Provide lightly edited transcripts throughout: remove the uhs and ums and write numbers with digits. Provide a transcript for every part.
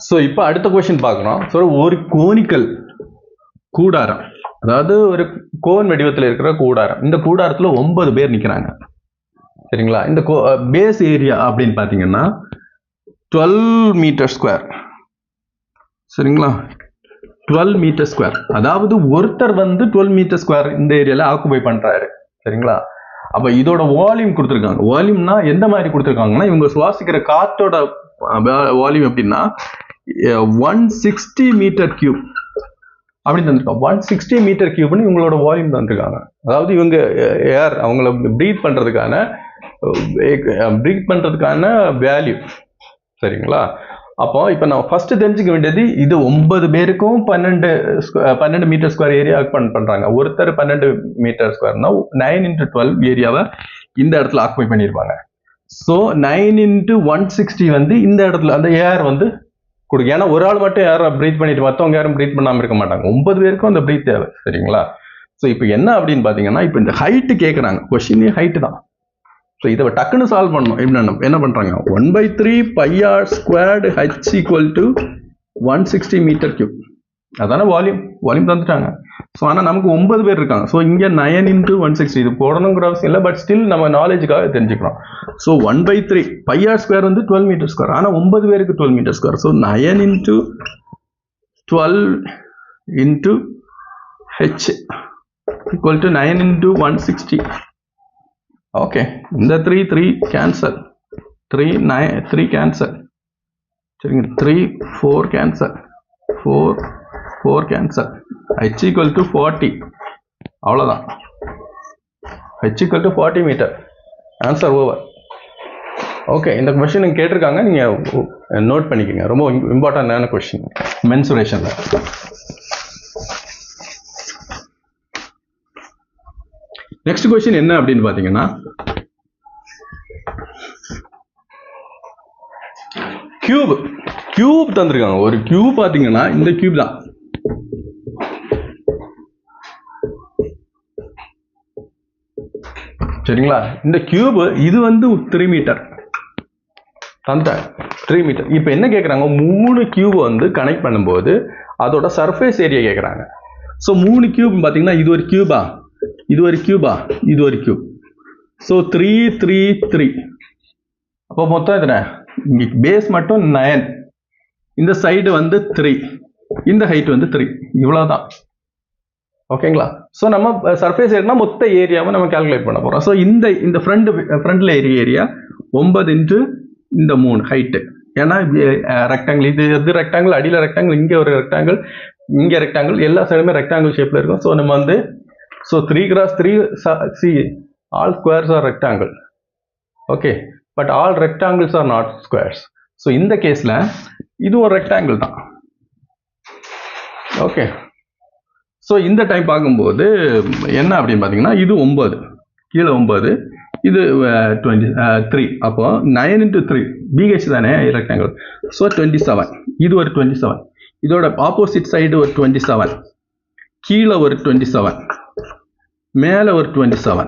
So இப்போ அடுத்த question பார்க்குறோம். ஸோ ஒரு கோனிக்கல் கூடாரம், அதாவது ஒரு கோன் வடிவத்தில் இருக்கிற கூடாரம். இந்த கூடாரத்தில் 9 பேர் நிற்கிறாங்க. சரிங்களா? இந்த பேஸ் ஏரியா அப்படின்னு பார்த்தீங்கன்னா 12 மீட்டர் ஸ்கொயர். சரிங்களா? 12 மீட்டர் ஸ்கொயர். அதாவது ஒருத்தர் வந்து 12 மீட்டர் ஸ்கொயர் இந்த ஏரியாவில் ஆக்குபை பண்ணுறாரு. சரிங்களா? அப்போ இதோட வால்யூம் கொடுத்துருக்காங்க. வால்யூம்னா எந்த மாதிரி கொடுத்துருக்காங்கன்னா, இவங்க சுவாசிக்கிற காற்றோட வால்யூம் எப்படின்னா 160 மீட்டர் கியூப் அப்படின்னு தந்துருக்காங்க. 160 மீட்டர் கியூப்னு இவங்களோட வால்யூம் தந்துருக்காங்க. அதாவது இவங்க ஏர் அவங்கள ப்ரீத் பண்ணுறதுக்கான வேல்யூ. சரிங்களா? அப்போ இப்போ நான் ஃபர்ஸ்ட் தெரிஞ்சுக்க வேண்டியது, இது 9 பேருக்கும் 12 மீட்டர் ஸ்கொயர் ஏரியா பண்ணுறாங்க. ஒருத்தர் 12 மீட்டர் ஸ்கொயர்னா 9 × 12 ஏரியாவை இந்த இடத்துல ஆக்குபை பண்ணியிருப்பாங்க. ஸோ 9 × 160 வந்து இந்த இடத்துல அந்த ஏர் வந்து கொடுக்கும். ஏன்னா ஒரு ஆள் மட்டும் யாரும் ப்ரீத் பண்ணிட்டு மற்றவங்க யாரும் ப்ரீத் பண்ணாமல் இருக்க மாட்டாங்க. 9 பேருக்கும் அந்த ப்ரீத் தேவை. சரிங்களா? ஸோ இப்போ என்ன அப்படின்னு பார்த்தீங்கன்னா, இப்போ இந்த ஹைட்டு கேட்குறாங்க. கொஸ்டினே ஹைட்டு தான். ஸோ இதை டக்குன்னு சால்வ் பண்ணணும். என்ன பண்ணுறாங்க, 1/3 πr² h = 160 மீட்டர் கியூப். அதான வால்யூம் தந்துட்டாங்க. ஸோ ஆனால் நமக்கு 9 பேர் இருக்காங்க. ஸோ இங்கே 9 × 160 இது போடணுங்கிற அவசியம் இல்லை. பட் ஸ்டில் நம்ம நாலேஜுக்காக தெரிஞ்சுக்கிறோம். ஸோ 1/3 πr² வந்து 12 மீட்டர் ஸ்கொயர். ஆனால் 9 பேருக்கு 12 metre square. So 9 × 12 × h = 9 × 160. Okay, இந்த 3 கேன்சல், 3 கேன்சல். சரிங்க, 3 4 கேன்சல், 4 கேன்சல். h = 40. அவ்வளோதான். h = 40 மீட்டர். Answer over. ஓகே, இந்த கொஸ்டின் கேட்டிருக்காங்க, நீங்கள் நோட் பண்ணிக்கோங்க. ரொம்ப இம்பார்ட்டண்டான கொஸ்டின் மென்சுரேஷனில். நெக்ஸ்ட் கொஸ்டின் என்ன அப்படின்னு பார்த்தீங்கன்னா, கியூப் தந்திருக்காங்க. ஒரு கியூப் பார்த்தீங்கன்னா இந்த கியூப் தான். சரிங்களா? இந்த கியூப் இது வந்து 3 மீட்டர் தந்துட்டாங்க. 3 மீட்டர். இப்போ என்ன கேட்குறாங்க, 3 கியூப் வந்து கனெக்ட் பண்ணும்போது அதோட சர்ஃபேஸ் ஏரியா கேட்குறாங்க. ஸோ 3 கியூப் பார்த்தீங்கன்னா இது ஒரு கியூபா, இது ஒரு கியூப். ஸோ 3 3 3. அப்போ மொத்தம் எத்தனை? இங்கே பேஸ் மட்டும் 9, இந்த சைடு வந்து 3, இந்த ஹைட் வந்து 3. இவ்வளோதான். ஓகேங்களா? ஸோ நம்ம சர்ஃபேஸ் ஏரியா மொத்த ஏரியாவை நம்ம கால்குலேட் பண்ண போகிறோம். ஸோ இந்த ஃப்ரண்ட்ல ஏரியா 9 × இந்த 3 ஹைட்டு. ஏன்னா ரெக்டாங்கிள், இது ரெக்டாங்கிள், அடியில் ரெக்டாங்கிள், இங்கே ஒரு ரெக்டாங்கிள், இங்கே ரெக்டாங்கிள், எல்லா சைடுமே ரெக்டாங்கிள் ஷேப்பில் இருக்கும். ஸோ நம்ம வந்து 3 × 3, see, all squares are rectangle. Okay, but all rectangles are not squares. So இந்த கேஸில் இது ஒரு ரெக்டாங்கிள் தான். ஓகே, ஸோ இந்த டைம் பார்க்கும்போது என்ன அப்படின்னு பார்த்தீங்கன்னா, இது 9, கீழே 9, இது 23. அப்போ 9 × 3 BH தானே ரெக்டாங்கிள். ஸோ 27. இது ஒரு 27. இதோட ஆப்போசிட் சைடு ஒரு 27, கீழே ஒரு 27, மேலே ஒரு 27.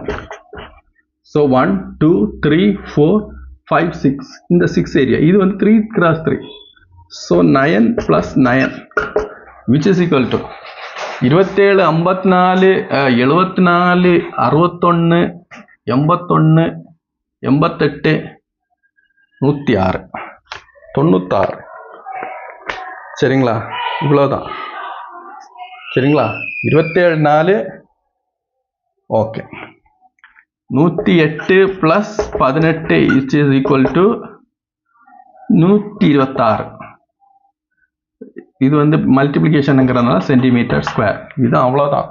ஸோ 1 2 3 4 5 6. இந்த 6 ஏரியா இது வந்து 3 × 3. So 9 + 9 which is equal to 27 54 74 61 81 88 106 96. சரிங்களா? இவ்வளோதான். சரிங்களா? 27 4. Okay, 108 + 18 which is equal to 126. இது வந்து மல்டிப்ளிகேஷனுங்கிறதுனால சென்டிமீட்டர் ஸ்கொயர். இது அவ்வளோதான்.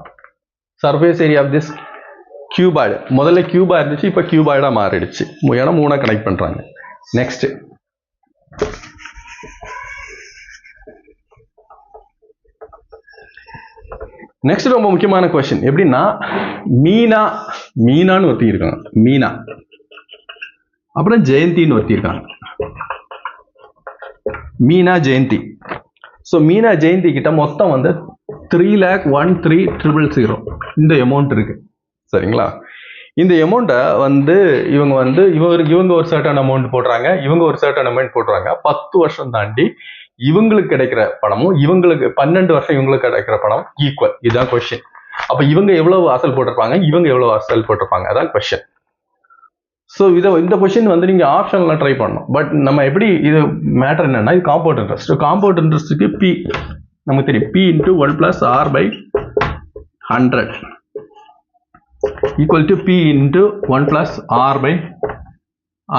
Surface area of this cuboid. முதல்ல கியூபா இருந்துச்சு, இப்போ கியூபாய்டாக மாறிடுச்சு. ஏன்னா 3 கனெக்ட் பண்ணுறாங்க. நெக்ஸ்ட் ரொம்ப முக்கியமான கொஸ்டின். எப்படின்னா, மீனான்னு ஒருத்தி இருக்காங்க. மீனா, அப்புறம் ஜெயந்தின்னு ஒருத்தி இருக்காங்க. மீனா ஜெயந்தி. ஸோ மீனா ஜெயந்தி கிட்ட மொத்தம் வந்து 3,01,3,000 இந்த அமௌண்ட் இருக்கு. சரிங்களா? இந்த அமௌண்ட்டை வந்து இவங்க ஒரு சர்டன் அமௌண்ட் போடுறாங்க, இவங்க ஒரு சர்டன் அமௌண்ட் போடுறாங்க. 10 வருஷம் தாண்டி இவங்களுக்கு கிடைக்கிற பணமும் இவங்களுக்கு 12 வருஷம் இவங்களுக்கு கிடைக்கிற பணம் ஈக்குவல். இதுதான் கொஸ்டின். அப்ப இவங்க எவ்வளவு அசல் போட்டிருப்பாங்க, இவங்க எவ்வளவு அசல் போட்டிருப்பாங்க, அதான் கொஸ்டின். ஸோ இந்த கொஸ்டின் வந்து நீங்க ஆப்ஷன்ல ட்ரை பண்ணணும். பட் நம்ம எப்படி இது மேட்டர் என்னன்னா, இது காம்பவுண்ட் இன்ட்ரெஸ்ட். காம்பவுண்ட் இன்ட்ரெஸ்ட்டுக்கு பி நமக்கு தெரியும், P into 1 + r/100 equal to P into 1 +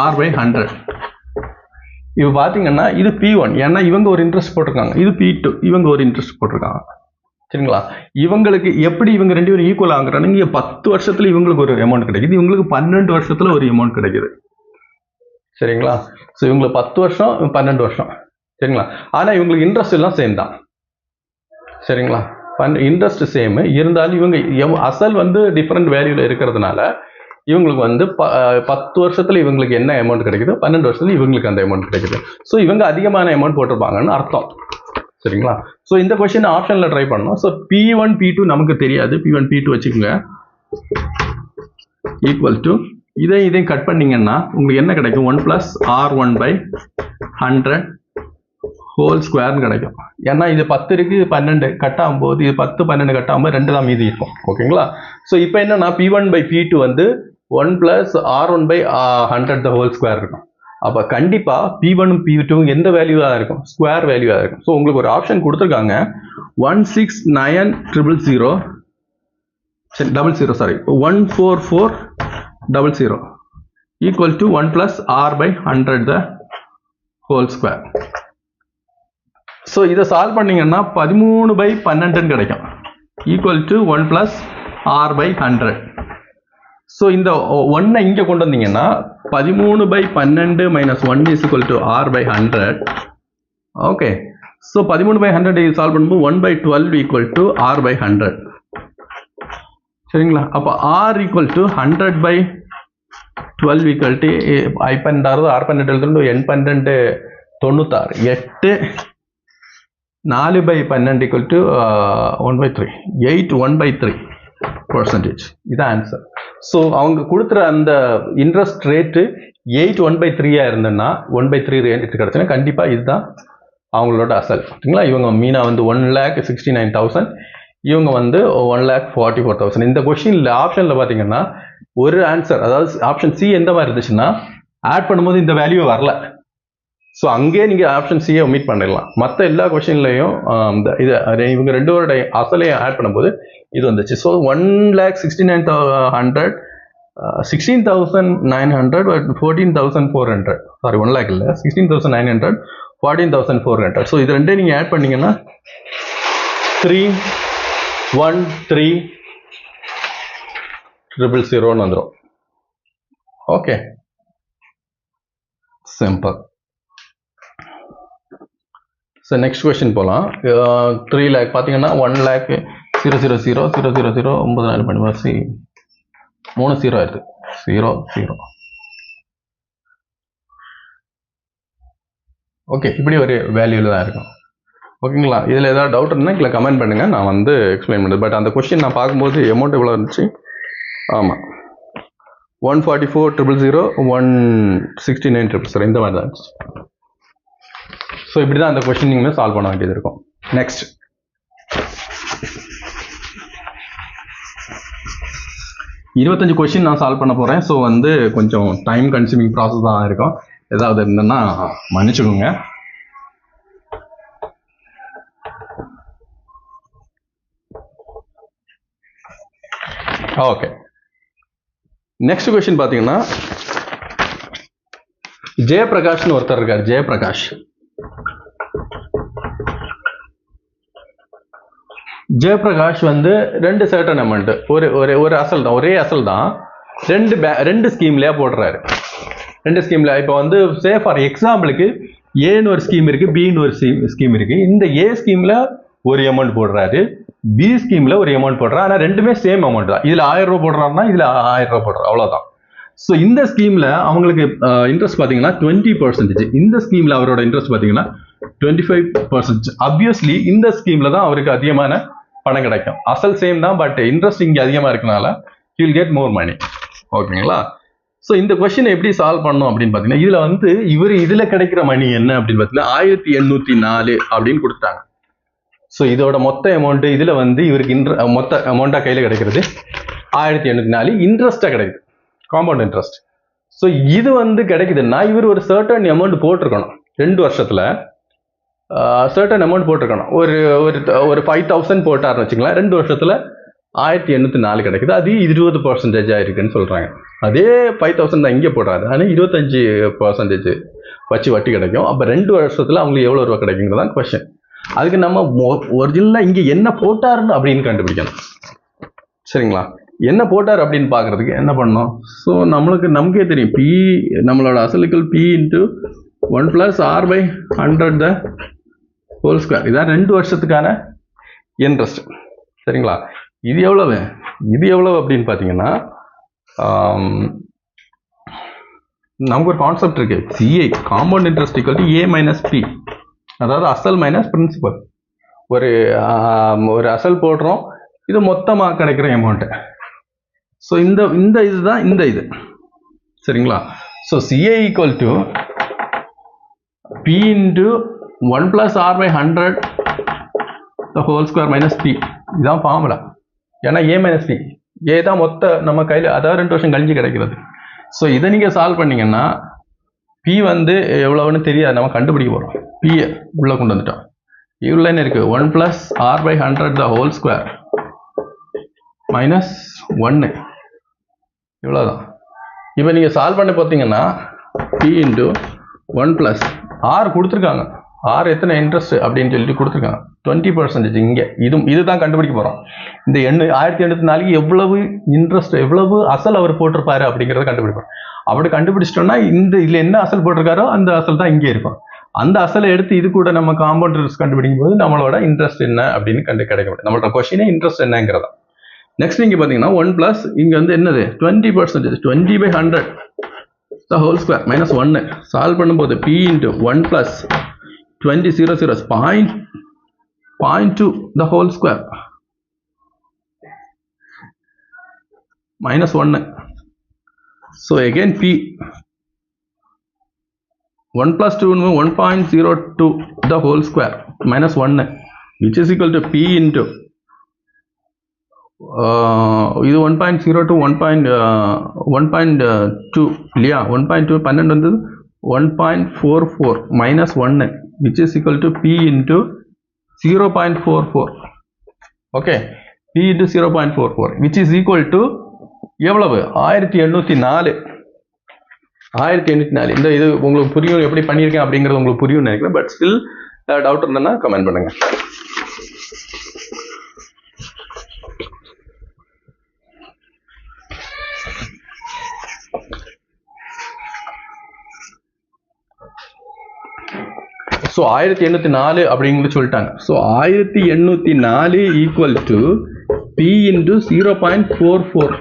r/100. இது பாத்தீங்கன்னா இது P1, ஏன்னா இவங்க ஒரு இன்ட்ரெஸ்ட் போட்டிருக்காங்க. இது P2, இவங்க ஒரு இன்ட்ரெஸ்ட் போட்டிருக்காங்க. சரிங்களா? இவங்களுக்கு எப்படி இவங்க 2 பேரும் ஈக்குவல் ஆகுறாங்க. இங்க 10 வருஷத்துல இவங்களுக்கு ஒரு அமௌண்ட் கிடைக்குது, இவங்களுக்கு 12 வருஷத்துல ஒரு அமௌண்ட் கிடைக்குது. சரிங்களா? ஸோ இவங்களுக்கு 10 வருஷம், 12 வருஷம். சரிங்களா? ஆனா இவங்களுக்கு இன்ட்ரெஸ்ட் எல்லாம் சேம் தான். சரிங்களா? இன்ட்ரெஸ்ட் சேம் இருந்தாலும் இவங்க அசல் வந்து டிஃபரெண்ட் வேல்யூல இருக்கிறதுனால இவங்களுக்கு வந்து 10 வருஷத்துல இவங்களுக்கு என்ன அமௌண்ட் கிடைக்குது, 12 வருஷத்துல இவங்களுக்கு அந்த அமௌண்ட் கிடைக்குது. ஸோ இவங்க அதிகமான அமௌண்ட் போட்டிருப்பாங்கன்னு அர்த்தம். சரிங்களா? ஸோ இந்த கொஸ்டின் ஆப்ஷன்ல ட்ரை பண்ணணும். ஸோ P1 P2 நமக்கு தெரியாது, P1 P2 வச்சுக்கோங்க. ஈக்குவல் டு இதையும் கட் பண்ணீங்கன்னா உங்களுக்கு என்ன கிடைக்கும், 1 + r1/100 ஹோல் ஸ்கொயர்னு கிடைக்கும். ஏன்னா இது 10 இருக்கு, 12 கட் ஆகும்போது இது 10 12 கட் ஆகும்போது 2 தான் மீதி இருக்கும். ஓகேங்களா? ஸோ இப்போ என்னன்னா P1/P2 வந்து 1 + r1/100 ஹோல் ஸ்கொயர் இருக்கும். அப்போ கண்டிப்பா P1 P2 எந்த வேல்யூவா இருக்கும், ஸ்கொயர் வேல்யூவா இருக்கும். ஸோ உங்களுக்கு ஒரு ஆப்ஷன் கொடுத்துருக்காங்க, 14400 equal to 1 + r/100 whole square. So இதை சால்வ் பண்ணீங்கன்னா 13/12 கிடைக்கும், ஈக்குவல் டு 1 + r/100. ஸோ இந்த 1 இங்க கொண்டு வந்தீங்கன்னா 13/12 - 1 = r/100. ஓகே. ஸோ 13/100 சால்வ் பண்ணும்போது 1/12 = r/100. சரிங்களா? அப்போ r = 100/12 I12 r12 எழுதுறது n12 96 8 4/12 = 1/3 8 1/3%. இதான் ஆன்சர். ஸோ அவங்க கொடுத்துற அந்த இன்ட்ரெஸ்ட் ரேட்டு 8 1/3 இருந்ததுன்னா 1/3 ரேட் கிடைச்சுன்னா கண்டிப்பா இதுதான் அவங்களோட அசல். சரிங்களா? இவங்க மீனா வந்து 1,69,000, இவங்க வந்து 1,44,000. இந்த கொஸ்டின்ல ஆப்ஷன்ல பாத்தீங்கன்னா ஒரு ஆன்சர், அதாவது ஆப்ஷன் சி எந்த மாதிரி இருந்துச்சுன்னா ஆட் பண்ணும்போது இந்த வேல்யூ வரல. ஸோ அங்கேயே நீங்கள் ஆப்ஷன் சியை ஒமிட் பண்ணிடலாம். மற்ற எல்லா கொஸ்டின்லையும் இவங்க 2 பேரோட அசலையும் ஆட் பண்ணும்போது இது வந்துச்சு. ஸோ 1,69,100 16,900 14,400. சாரி, 1 lakh இல்லை, 16,900 14,400. ஸோ இது ரெண்டே நீங்கள் ஆட் பண்ணீங்கன்னா 313,000 வந்துடும். Okay, simple. So next question போகலாம். 3 lakh பார்த்தீங்கன்னா 1,00,000,000,000 9 பண்ணி 3 0 ஆயிடுது, 0 0. ஓகே, இப்படி ஒரு வேல்யூல தான் இருக்கும். ஓகேங்களா? இதில் ஏதாவது டவுட் இருந்தால் இதில் கமெண்ட் பண்ணுங்கள், நான் வந்து எக்ஸ்பிளைன் பண்ணுறேன். பட் அந்த கொஸ்டின் நான் பார்க்கும்போது அமௌண்ட் எவ்வளோ இருந்துச்சு, ஆமாம் 144,000 169,000 இந்த மாதிரி தான் இருந்துச்சு. ஸோ இப்படி தான் அந்த கொஸ்டின் நீங்கள் சால்வ் பண்ண வேண்டியது இருக்கும். நெக்ஸ்ட் 25 கொஸ்டின் நான் சால்வ் பண்ண போகிறேன். ஸோ வந்து கொஞ்சம் டைம் கன்சியூமிங் ப்ராசஸ் தான் இருக்கும். ஏதாவது இருந்ததுன்னா மன்னிச்சுக்கோங்க. ஓகே, நெக்ஸ்ட் கொஸ்டின் பார்த்தீங்கன்னா ஜெயபிரகாஷ்னு ஒருத்தர் இருக்கார். ஜெயபிரகாஷ் வந்து 2 சர்டன் அமௌண்ட், ஒரு அசல் தான், ஒரே அசல் தான், 2 ஸ்கீம்லயா போடுறாரு. 2 ஸ்கீம்ல இப்போ வந்து சே ஃபார் எக்ஸாம்பிளுக்கு ஏன்னு ஒரு ஸ்கீம் இருக்கு, பின்னு ஒரு ஸ்கீம் இருக்கு. இந்த ஏ ஸ்கீம்ல ஒரு அமௌண்ட் போடுறாரு, பி ஸ்கீம்ல ஒரு அமௌண்ட் போடுறாரு. ஆனால் ரெண்டுமே சேம் அமௌண்ட் தான். இதுல 1000 ரூபாய் போடுறாருன்னா இதுல 1000 ரூபாய் போடுறாரு, அவ்வளவுதான். ஸோ இந்த ஸ்கீம்ல அவங்களுக்கு இன்ட்ரெஸ்ட் பார்த்தீங்கன்னா 20%. இந்த ஸ்கீம்ல அவரோட இன்ட்ரெஸ்ட் பார்த்தீங்கன்னா 25%. அப்வியஸ்லி இந்த ஸ்கீம்ல தான் அவருக்கு அதிகமான பணம் கிடைக்கும். அசல் சேம் தான், பட் இன்ட்ரெஸ்ட் இங்கே அதிகமாக இருக்கனால he will get more money. ஓகேங்களா? ஸோ இந்த கொஸ்டினை எப்படி சால்வ் பண்ணோம் அப்படின்னு பார்த்தீங்கன்னா, இதில் வந்து இதில் கிடைக்கிற மணி என்ன அப்படின்னு பார்த்தீங்கன்னா 1804 அப்படின்னு கொடுத்தாங்க. ஸோ இதோட மொத்த அமௌண்ட் இதில் வந்து இவருக்கு மொத்த அமௌண்ட்டாக கையில் கிடைக்கிறது 1804 இன்ட்ரெஸ்ட்டாக கிடைக்குது, காம்பவுண்ட் இன்ட்ரெஸ்ட். ஸோ இது வந்து கிடைக்குதுன்னா இவர் ஒரு சர்டன் அமௌண்ட் போட்டிருக்கணும், 2 வருஷத்துல சர்டன் அமௌண்ட் போட்டிருக்கணும். ஒரு 5000 போட்டார்னு வச்சுங்களேன், 2 வருஷத்துல 1804 கிடைக்குது. அது 20% இருக்குன்னு சொல்றாங்க. அதே 5000 தான் இங்கே போடுறாரு, ஆனால் 25% வச்சு வட்டி கிடைக்கும். அப்போ 2 வருஷத்துல அவங்களுக்கு எவ்வளோ ரூபா கிடைக்குங்கிறதான் கொஸ்டின். அதுக்கு நம்ம ஒரிஜினலாக இங்கே என்ன போட்டாருன்னு அப்படின்னு கண்டுபிடிக்கணும். சரிங்களா? என்ன போட்டார் அப்படின்னு பார்க்கறதுக்கு என்ன பண்ணோம்? ஸோ நமக்கே தெரியும், பி நம்மளோட அசலுக்கள் P into 1 + r/100 the whole square. இதான் 2 வருஷத்துக்கான இன்ட்ரெஸ்ட். சரிங்களா? இது எவ்வளவு அப்படின்னு பார்த்தீங்கன்னா, நமக்கு ஒரு கான்செப்ட் இருக்கு, CI compound interest equal to A minus P, அதாவது அசல் மைனஸ் பிரின்சிபல். ஒரு அசல் போடுறோம், இது மொத்தமாக கிடைக்கிற அமௌண்ட். ஸோ இந்த இதுதான் இது. சரிங்களா? So CI equal to P into 1 + r/100 the whole square minus P. இதுதான் ஃபார்முலா. ஏன்னா ஏ மைனஸ் பி, ஏ தான் மொத்த நம்ம கையில், அதாவது 2 வருஷம் கழிஞ்சு கிடைக்கிறது. ஸோ இதை நீங்கள் சால்வ் பண்ணீங்கன்னா பி வந்து எவ்வளோன்னு தெரியாது, நம்ம கண்டுபிடிக்க போகிறோம். பியை உள்ளே கொண்டு வந்துட்டோம். இவ்வளோ என்ன இருக்குது, 1 + r/100 the whole square minus 1, இவ்வளோதான். இப்போ நீங்கள் சால்வ் பண்ணி பார்த்தீங்கன்னா பி இன்ட்டு 1 + r கொடுத்துருக்காங்க. ஆர் எத்தனை இன்ட்ரெஸ்ட் அப்படின்னு சொல்லிட்டு கொடுத்துருக்காங்க, 20%. இங்கே இதுதான் கண்டுபிடிக்க போகிறோம். இந்த 1804 எவ்வளவு இன்ட்ரெஸ்ட், எவ்வளவு அசல் அவர் போட்டிருப்பாரு அப்படிங்கிறத கண்டுபிடிப்போம். அப்படி கண்டுபிடிச்சிட்டோம்னா இதில் என்ன அசல் போட்டிருக்காரோ அந்த அசல் தான் இங்கே இருக்கும். அந்த அசலை எடுத்து இது கூட நம்ம காம்பவுண்ட் இன்ட்ரெஸ்ட் கண்டுபிடிக்கும் போது நம்மளோட இன்ட்ரெஸ்ட் என்ன அப்படின்னு கிடைக்க முடியும். நம்மளோட கொஸ்டினே இன்ட்ரெஸ்ட் என்னங்கிறதா. நெக்ஸ்ட் இங்கே பார்த்தீங்கன்னா 1 + இங்கே வந்து என்னது 20%, 20/100 த ஹோல் ஸ்கொயர் மைனஸ் 1. சால்வ் பண்ணும்போது B into 1 + 20 0 0 0.2 the whole square minus 1. So again P 1 + 2 1.02 the whole square minus 1, which is equal to P into இது 1.02 1.2 இல்லையா, 1.2 12 வந்து 1.44 minus 1, which is equal to P into 0.44. okay, P into 0.44 which is equal to எவ்வளவு 1804. இந்த இது உங்களுக்கு புரியும், எப்படி பண்ணியிருக்கேன் அப்படிங்கிறது உங்களுக்கு புரியும் நினைக்கிறேன். பட் ஸ்டில் டவுட் இருந்ததுன்னா கமெண்ட் பண்ணுங்க. ஸோ 1804 அப்படிங்கிறது சொல்லிட்டாங்க. So 1804 equal to P into 0.44.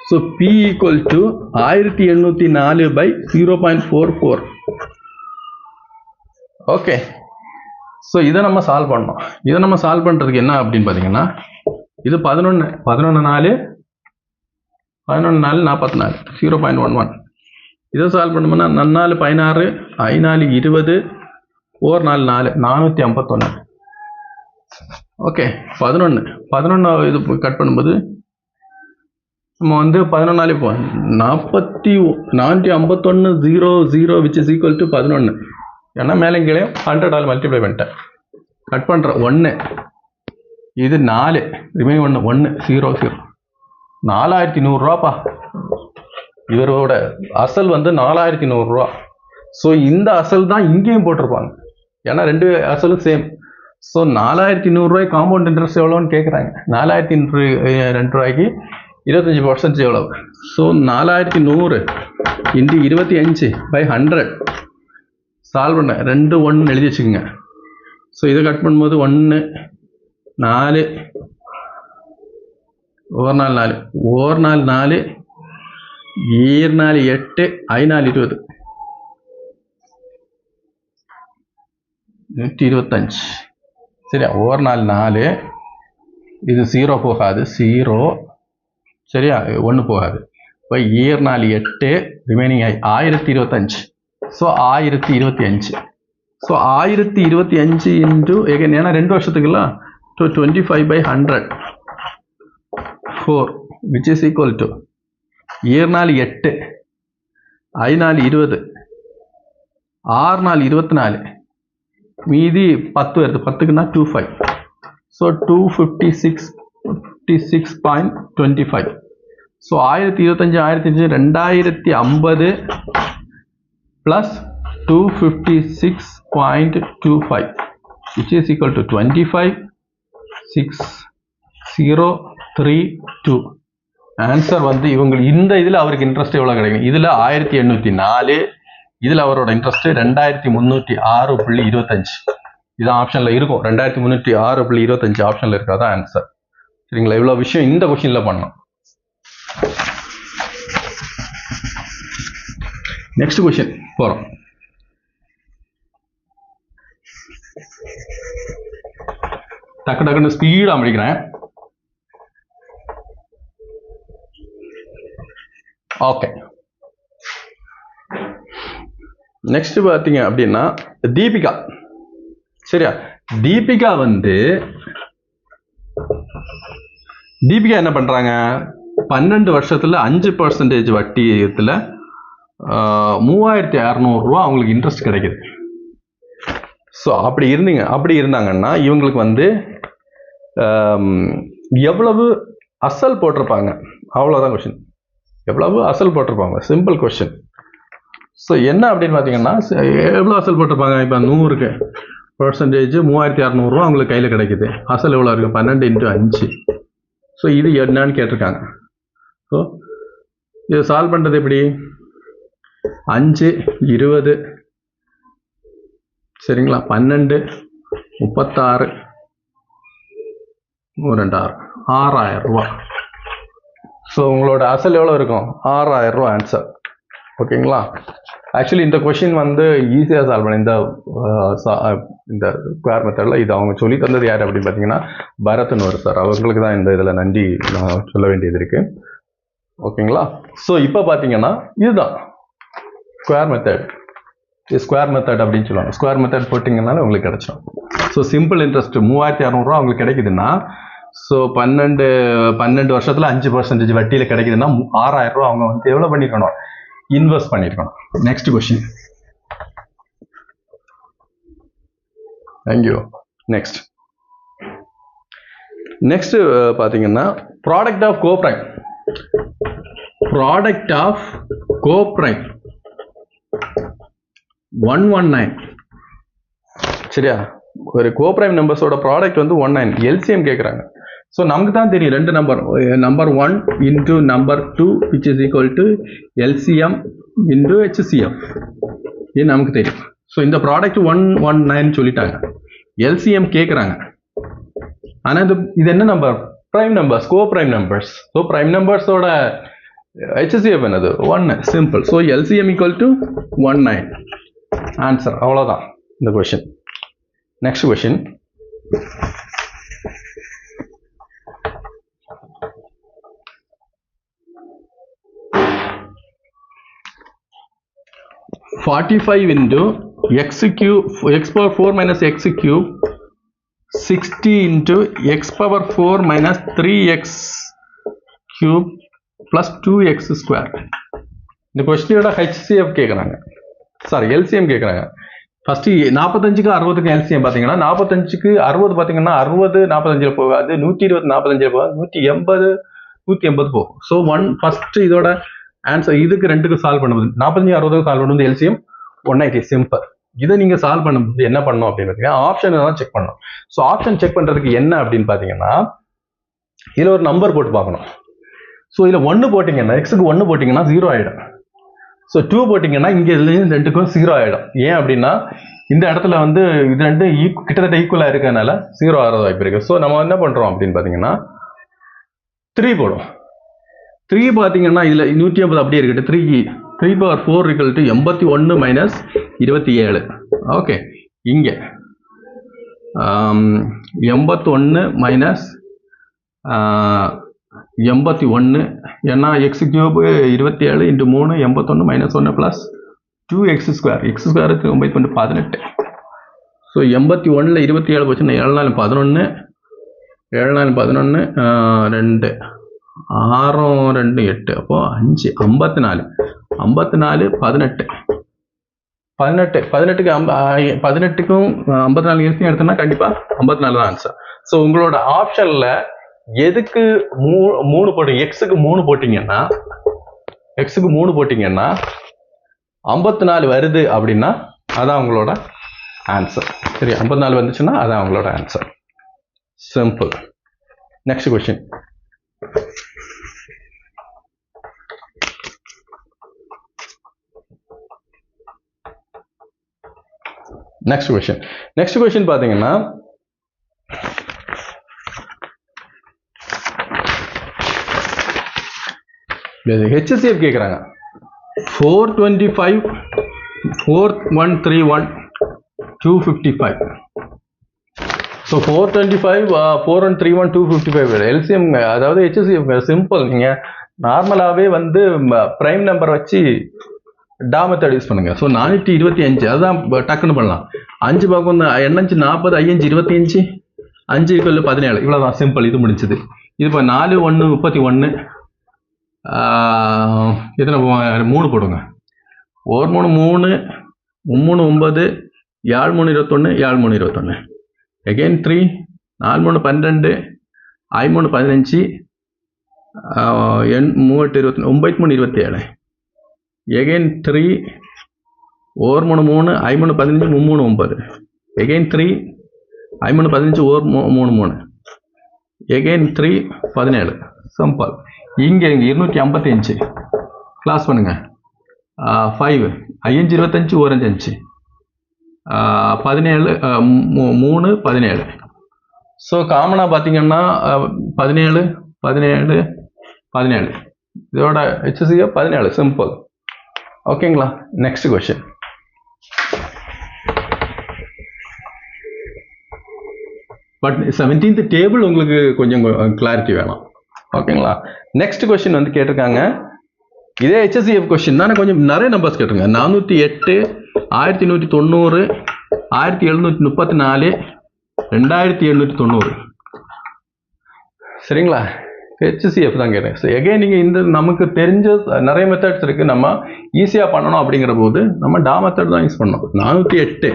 So P equal to 1804/0.44. Okay, so இதை நம்ம சால்வ் பண்ணோம். இதை நம்ம சால்வ் பண்ணுறதுக்கு என்ன அப்படின்னு பார்த்தீங்கன்னா, இது 11 4 44 0.11. இதை சால்வ் பண்ணோம்னா 4 16 5 20 4 4 451. ஓகே, 11 இது கட் பண்ணும்போது நம்ம வந்து 11 இப்போ 451 0 0 which is equal to 11. ஏன்னா மேலே கீழே 100 மல்டிப்ளை பண்ணிட்டேன். கட் பண்ணுற 1, இது 4 ரிமைனிங் 1 0 0 4100 ரூபாப்பா. இவரோட அசல் வந்து 4100 ரூபா. ஸோ இந்த அசல் தான் இங்கேயும் போட்டிருப்பாங்க, ஏன்னா 2 அசலும் சேம். ஸோ 4100 ரூபாய் காம்பவுண்ட் இன்ட்ரெஸ்ட் எவ்வளோன்னு கேட்குறாங்க. 4002 ரூபாய்க்கு 25% எவ்வளவு? ஸோ 4100 × 25/100 சால்வ் பண்ண 2 1 எழுதி வச்சுக்கோங்க. ஸோ இதை கட் பண்ணும்போது 1 4 1 4 4 1 4 4 7 4 8 5 4 20 125. சரியா? 1 4 4 இது 0 போகாது, 0 சரியா, 1 போகாது. இப்போ year 4 8 remaining 1025. So 1025. So 1025 into again ஏன்னா 2 வருஷத்துக்குல so 25/100 4 which is equal to year 4 8 I 4 20 R 4 24 மீதி 10 வருது 10க்குன்னா 25. So 256.25. So 1025 2050 plus 256.25 which is equal to 25,6,032. Answer வந்து இவங்க இந்த இதில் அவருக்கு இன்ட்ரெஸ்ட் எவ்வளோ கிடைக்கும்? இதில் 1804, இதில் அவரோட இன்ட்ரெஸ்ட் 2306.25. இதான் ஆப்ஷனில் இருக்கும். 2306.25 ஆப்ஷனில் இருக்காதான் ஆன்சர். சரிங்களா? இவ்வளோ விஷயம் இந்த கொஸ்டினில் பண்ணோம். நெக்ஸ்ட் கொஸ்டின் போகிறோம். டக்கு டக்குன்னு ஸ்பீடாக முடிக்கிறேன். ஓகே, நெக்ஸ்ட் பார்த்தீங்க அப்படின்னா தீபிகா. சரியா? தீபிகா என்ன பண்றாங்க? 12 வருஷத்துல 5% வட்டியத்துல 3600 ரூபா அவங்களுக்கு இன்ட்ரெஸ்ட் கிடைக்குது. ஸோ அப்படி இருந்தாங்கன்னா இவங்களுக்கு வந்து எவ்வளவு அசல் போட்டிருப்பாங்க? அவ்வளோதான் கொஸ்டின். எவ்வளவு அசல் போட்டிருப்பாங்க? Simple question. ஸோ என்ன அப்படின்னு பார்த்தீங்கன்னா எவ்வளோ அசல் போட்டிருப்பாங்க? இப்போ 100% 3600 ரூபா அவங்களுக்கு கையில் கிடைக்குது. அசல் எவ்வளோ இருக்குது? 12 × 5. ஸோ இது என்னன்னு கேட்டிருக்காங்க. ஸோ இதை சால்வ் பண்ணுறது எப்படி? 5 20 சரிங்களா, 12 36 6000 ரூபா. ஸோ உங்களோட அசல் எவ்வளோ இருக்கும்? 6000 ரூபா ஆன்சர். ஓகேங்களா? ஆக்சுவலி இந்த கொஷின் வந்து ஈஸியாக சால்வ் பண்ண இந்த ஸ்கொயர் மெத்தடில் இது அவங்க சொல்லி தந்தது யார் அப்படின்னு பார்த்தீங்கன்னா பரத்னு ஒரு சார். அவங்களுக்கு தான் இந்த இதில் நன்றி நான் சொல்ல வேண்டியது இருக்குது. ஓகேங்களா? ஸோ இப்போ பார்த்தீங்கன்னா இதுதான் ஸ்கொயர் மெத்தட். இது ஸ்கொயர் மெத்தட் அப்படின்னு சொல்லுவாங்க. ஸ்கொயர் மெத்தட் போட்டிங்கனால உங்களுக்கு கிடைச்சிடும். ஸோ சிம்பிள் இன்ட்ரெஸ்ட் 3600 ரூபா அவங்களுக்கு கிடைக்குதுன்னா, ஸோ 12 வருஷத்தில் 5% வட்டியில் கிடைக்குதுன்னா 6000 ரூபா அவங்க வந்து எவ்வளோ பண்ணியிருக்கணும்? இன்வெஸ்ட் பண்ணியிருக்கணும். Next question. தேங்க்யூ. நெக்ஸ்ட் பார்த்தீங்கன்னா product of coprime. Product of coprime 119. சரியா? ஒரு கோப்ரைம் நம்பர்ஸோட ப்ராடக்ட் வந்து 19. எல்சிஎம் கேட்குறாங்க. ஸோ நமக்கு தான் தெரியும் 2 number 1 into number 2 which is equal to LCM into HCF. இது நமக்கு தெரியும். ஸோ இந்த ப்ராடக்ட் 119 சொல்லிட்டாங்க. எல்சிஎம் கேட்குறாங்க. ஆனால் இது என்ன நம்பர்? Prime numbers, coprime numbers. So prime நம்பர்ஸோட HCF என்னது? 1. Simple. So LCM equal to 19. Answer. அவ்வளோதான் இந்த question. Next question. (45 into x cube x power 4 minus x cube 60 into x power 4 minus 3x cube plus 2x square). இந்த கொஸ்டினோட HCF கேட்குறாங்க. Sorry, LCM கேட்குறாங்க. First 45க்கு 60க்கு LCM பார்த்தீங்கன்னா 45க்கு 60 பார்த்தீங்கன்னா 60 45 போகாது, 120 45 போகாது, 180 போகும். ஸோ ஃபர்ஸ்ட் இதோட ஆன்சர் இதுக்கு 2க்கு சால்வ் பண்ணும்போது 45 60க்கு சால்வ் பண்ணும்போது LCM 180. சிம்பிள். இதை நீங்கள் சால்வ் பண்ணும்போது என்ன பண்ணணும் அப்படின்னு பார்த்தீங்கன்னா ஆப்ஷனை தான் செக் பண்ணணும். ஸோ ஆப்ஷன் செக் பண்ணுறதுக்கு என்ன அப்படின்னு பார்த்தீங்கன்னா இதில் ஒரு நம்பர் போட்டு பார்க்கணும். ஸோ இதில் 1 போட்டிங்கன்னா எக்ஸுக்கு 1 போட்டிங்கன்னா 0 ஆகிடும். ஸோ 2 போட்டிங்கன்னா இங்கே இதுலேயும் 2க்கும் 0 ஆகிடும். ஏன் அப்படின்னா இந்த இடத்துல வந்து இது 2 கிட்டத்தட்ட ஈக்குவலாக இருக்கிறதுனால 0 ஆகிறது வாய்ப்பு இருக்குது. ஸோ நம்ம என்ன பண்ணுறோம் அப்படின்னு பார்த்தீங்கன்னா 3 போடும். 3 பார்த்தீங்கன்னா இதில் 180 அப்படியே இருக்கட்டும். 3 power 4 equal to 81 minus 27. Okay, இங்கே 81 minus 81 ஏன்னா x cube 27 into 3 81 minus 1 plus 2x square x ஸ்கொயருக்கு 9.18. ஸோ 81ல் 27 போச்சுன்னா 7 4 11 7 4 11 2 6 2 8 அப்போ 5 54 18 18க்கு 18க்கும் 54 எல்சிஎம் எடுத்தோம்னா கண்டிப்பாக 54 தான் ஆன்சர். ஸோ உங்களோட ஆப்ஷனில் எதுக்கு 3 போட்டு எக்ஸுக்கு 3 போட்டிங்கன்னா 54 வருது அப்படின்னா அதான் உங்களோட ஆன்சர். சரி, 54 வந்துச்சுன்னா அதான் உங்களோட answer. Simple. Next question. Next question பார்த்தீங்கன்னா HCF கேட்குறாங்க. 425 4131 255. ஸோ 425 4131 255 எல்சிஎம், அதாவது HCF சிம்பிள். நீங்கள் நார்மலாகவே வந்து ப்ரைம் நம்பர் வச்சு டா மெத்தட் யூஸ் பண்ணுங்க. ஸோ 425 அதுதான் டக்குன்னு பண்ணலாம். 5 பார்க்கும் 8 40 5 25 5 = 17 இவ்வளோதான் சிம்பிள். இது முடிஞ்சது. இது இப்போ 4 1 31 எத்தனை 3 போடுங்க. 1 3 3 3 9 7 3 21 7 3 21 again 3 4 3 12 I 3 15 3 8 9 3 27 again 3 1 3 3 I 3 15 3 9 again 3 I 3 15 1 3 3 again 3 17 simple. இங்கே 255 கிளாஸ் பண்ணுங்க. 5 5 25 1 5 17 3 17. ஸோ காமனாக பார்த்தீங்கன்னா 17 17 17 இதோட HCF 17 சிம்பிள். ஓகேங்களா? Next question. But 17th table உங்களுக்கு கொஞ்சம் கிளாரிட்டி வேணும். ஓகேங்களா? நெக்ஸ்ட் கொஸ்டின் வந்து கேட்டிருக்காங்க. இதே HCF கொஸ்டின் தான், கொஞ்சம் நிறைய நம்பர்ஸ் கேட்டிருங்க. 408 1190 1734 2790. சரிங்களா? HCF தான் கேட்டேன். ஸோ எகைன் நீங்கள் இந்த நமக்கு தெரிஞ்ச நிறைய மெத்தட்ஸ் இருக்குது. நம்ம ஈஸியாக பண்ணணும் அப்படிங்கிற போது நம்ம டா மெத்தட் தான் யூஸ் பண்ணோம். 408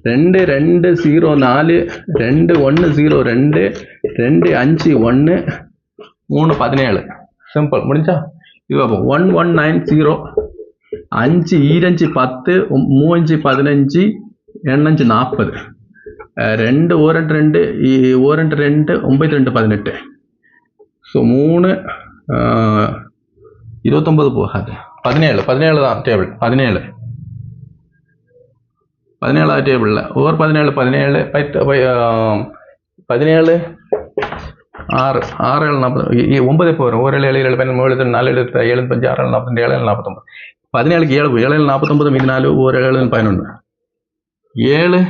2 2 0 4 2 1 0 2 2 5 1 3 17 சிம்பிள். முடிஞ்சா? இது பார்ப்போம். 1 1 9 0 5 25 10 3 15 8 40 2 1 2 1 2 9 2 18. ஸோ 3 29 போகாது. 17 தான் டேபிள். 17 டேபிளில் ஒவ்வொரு 17 17 17 6 6 7 40 9 இப்போ வரும். 1 7 7 7 17 4 7 7 5 6 42 7 49 17க்கு 7 7 49 மீதி 4 1 7 11 7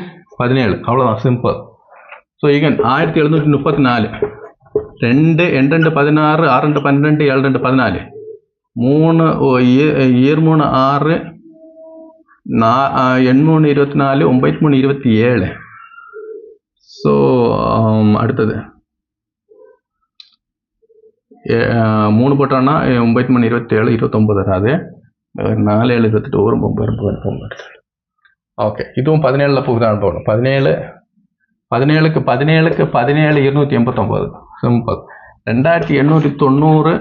17 அவ்வளோதான் சிம்பிள். ஸோ இகன் 1734 2 8 16 6 12 7 14 3 7 6 8 24 9 27. ஸோ அடுத்தது 3 போட்டோன்னா 9 27 29 வராது. 4 7 28 1 9. ஓகே, இதுவும் 17ல் போகுதான் போகணும். 17க்கு 289 சிம்பிள். 2890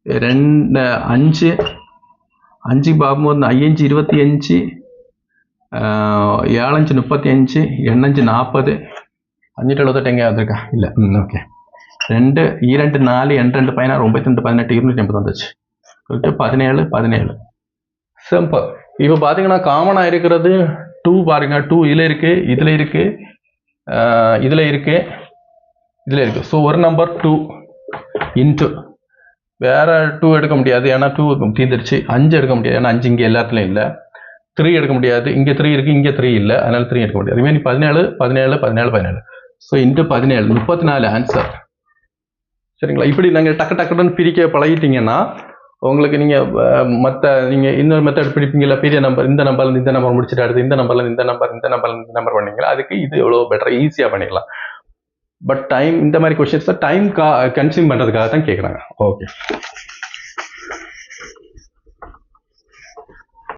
2 5 5 பார்க்கும்போது 5 25 7 5 35 8 5 40 5 78 எங்கேயாவது இருக்கா? இல்லை. ஓகே. 2 2 4 8 2 16 9 2 18 280 வந்துச்சு. 17 சிம்பிள். இப்போ பார்த்தீங்கன்னா காமனாக இருக்கிறது 2 பாருங்க. 2 இதில் இருக்குது, இதில் இருக்குது, இதில் இருக்குது, இதில் இருக்குது. ஸோ ஒரு நம்பர் 2 இன்ட்டு வேற 2 எடுக்க முடியாது, ஏன்னா 2 தீர்ந்துருச்சு. 5 எடுக்க முடியாது, ஏன்னா 5 இங்கே எல்லாத்துலையும் இல்லை. 3 எடுக்க முடியாது, இங்கே 3 இருக்குது, இங்கே 3 இல்லை, அதனால 3 எடுக்க முடியாது. ரிமைனிங் 17 17 17 17. So into 17 34 answer. சரிங்களா? இப்படி நாங்கள் டக்குன்னு பிரிக்க பழகிட்டீங்கன்னா உங்களுக்கு நீங்கள் இன்னொரு மெத்தட் பிடிப்பீங்களா, பெரிய நம்பர் இந்த நம்பர்லேருந்து இந்த நம்பர் முடிச்சுட்டு அடுத்து இந்த நம்பர்லேருந்து இந்த நம்பர் பண்ணீங்களா, அதுக்கு இது எவ்வளோ பெட்டர், ஈஸியாக பண்ணிக்கலாம். பட் டைம் இந்த மாதிரி கொஸ்டின்ஸ் டைம் கன்சியூம் பண்ணுறதுக்காக தான் கேட்குறாங்க. ஓகே.